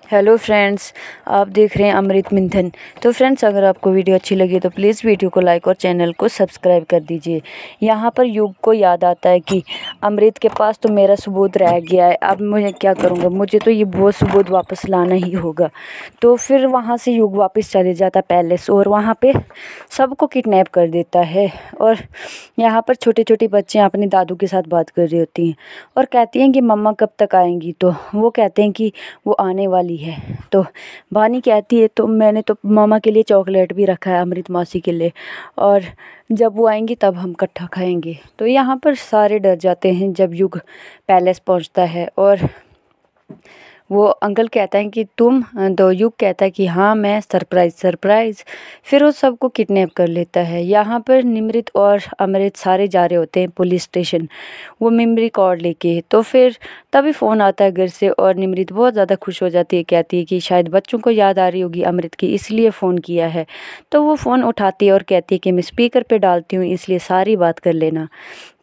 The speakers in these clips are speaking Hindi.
हेलो फ्रेंड्स, आप देख रहे हैं अमृत मंथन। तो फ्रेंड्स, अगर आपको वीडियो अच्छी लगी तो प्लीज़ वीडियो को लाइक और चैनल को सब्सक्राइब कर दीजिए। यहाँ पर युग को याद आता है कि अमृत के पास तो मेरा सबूत रह गया है, अब मैं क्या करूँगा, मुझे तो ये वो सबूत वापस लाना ही होगा। तो फिर वहाँ से युग वापस चले जाता पैलेस और वहाँ पे सबको किडनैप कर देता है। और यहाँ पर छोटे छोटे बच्चे अपने दादू के साथ बात कर रही होती हैं और कहती हैं कि मम्मा कब तक आएंगी। तो वो कहते हैं कि वो आने वाली है। तो वानी कहती है तो मैंने तो मामा के लिए चॉकलेट भी रखा है, अमृत मौसी के लिए, और जब वो आएंगी तब हम इकट्ठा खाएंगे। तो यहाँ पर सारे डर जाते हैं जब युग पैलेस पहुँचता है और वो अंकल कहता है कि तुम, तो युग कहता है कि हाँ मैं, सरप्राइज़। फिर वो सबको किडनैप कर लेता है। यहाँ पर निमृत और अमृत सारे जा रहे होते हैं पुलिस स्टेशन, वो मेमोरी कार्ड लेके। तो फिर तभी फ़ोन आता है घर से और निमृत बहुत ज़्यादा खुश हो जाती है, कहती है कि शायद बच्चों को याद आ रही होगी अमृत की, इसलिए फ़ोन किया है। तो वो फ़ोन उठाती है और कहती है कि मैं स्पीकर पे डालती हूँ, इसलिए सारी बात कर लेना।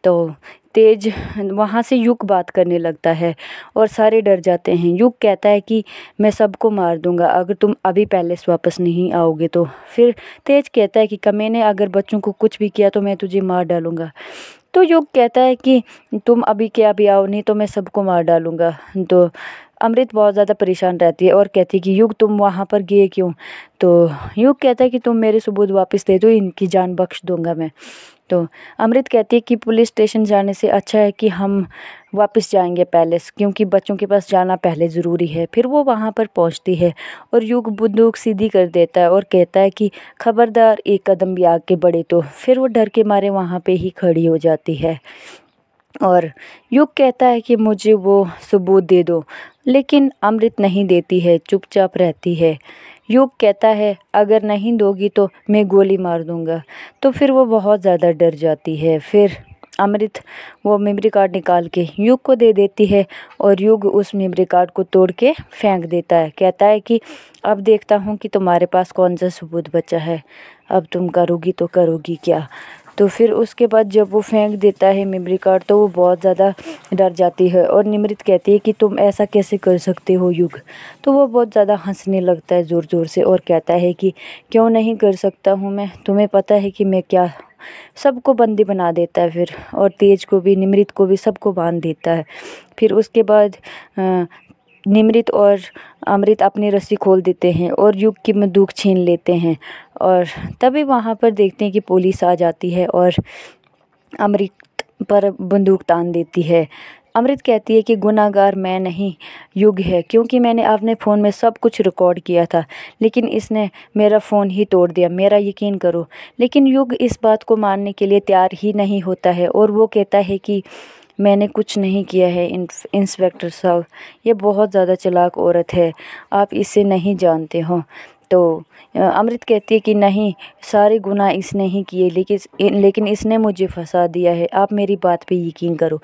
तो तेज वहाँ से युग बात करने लगता है और सारे डर जाते हैं। युग कहता है कि मैं सबको मार दूंगा अगर तुम अभी पैलेस वापस नहीं आओगे तो। फिर तेज कहता है कि कमीने, अगर बच्चों को कुछ भी किया तो मैं तुझे मार डालूंगा। तो युग कहता है कि तुम अभी के अभी आओ, नहीं तो मैं सबको मार डालूंगा। तो अमृत बहुत ज़्यादा परेशान रहती है और कहती है कि युग तुम वहाँ पर गए क्यों। तो युग कहता है कि तुम मेरे सबूत वापस दे दो, इनकी जान बख्श दूंगा मैं। तो अमृत कहती है कि पुलिस स्टेशन जाने से अच्छा है कि हम वापस जाएंगे पैलेस, क्योंकि बच्चों के पास जाना पहले ज़रूरी है। फिर वो वहाँ पर पहुँचती है और युग बंदूक सीधी कर देता है और कहता है कि खबरदार एक कदम भी आगे बढ़े तो। फिर वो डर के मारे वहाँ पे ही खड़ी हो जाती है और युग कहता है कि मुझे वो सबूत दे दो, लेकिन अमृत नहीं देती है, चुपचाप रहती है। युग कहता है अगर नहीं दोगी तो मैं गोली मार दूंगा। तो फिर वो बहुत ज़्यादा डर जाती है। फिर अमृत वो मेमोरी कार्ड निकाल के युग को दे देती है और युग उस मेमोरी कार्ड को तोड़ के फेंक देता है। कहता है कि अब देखता हूँ कि तुम्हारे पास कौन सा सबूत बचा है, अब तुम करोगी तो करोगी क्या। तो फिर उसके बाद जब वो फेंक देता है मेमोरी कार्ड तो वो बहुत ज़्यादा डर जाती है और निमृत कहती है कि तुम ऐसा कैसे कर सकते हो युग। तो वो बहुत ज़्यादा हंसने लगता है ज़ोर ज़ोर से और कहता है कि क्यों नहीं कर सकता हूँ मैं, तुम्हें पता है कि मैं क्या। सबको बंदी बना देता है फिर, और तेज को भी, निमृत को भी, सबको बांध देता है। फिर उसके बाद निमृत और अमृत अपनी रस्सी खोल देते हैं और युग की बंदूक छीन लेते हैं। और तभी वहाँ पर देखते हैं कि पुलिस आ जाती है और अमृत पर बंदूक तान देती है। अमृत कहती है कि गुनाहगार मैं नहीं, युग है, क्योंकि मैंने अपने फ़ोन में सब कुछ रिकॉर्ड किया था, लेकिन इसने मेरा फ़ोन ही तोड़ दिया, मेरा यकीन करो। लेकिन युग इस बात को मानने के लिए तैयार ही नहीं होता है और वो कहता है कि मैंने कुछ नहीं किया है इंस्पेक्टर साहब, ये बहुत ज़्यादा चालाक औरत है, आप इसे नहीं जानते हो। तो अमृत कहती है कि नहीं, सारे गुनाह इसने ही किए, लेकिन इसने मुझे फंसा दिया है, आप मेरी बात पे यकीन करो।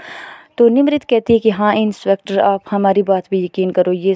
तो निमृत कहती है कि हाँ इंस्पेक्टर, आप हमारी बात पे यकीन करो, ये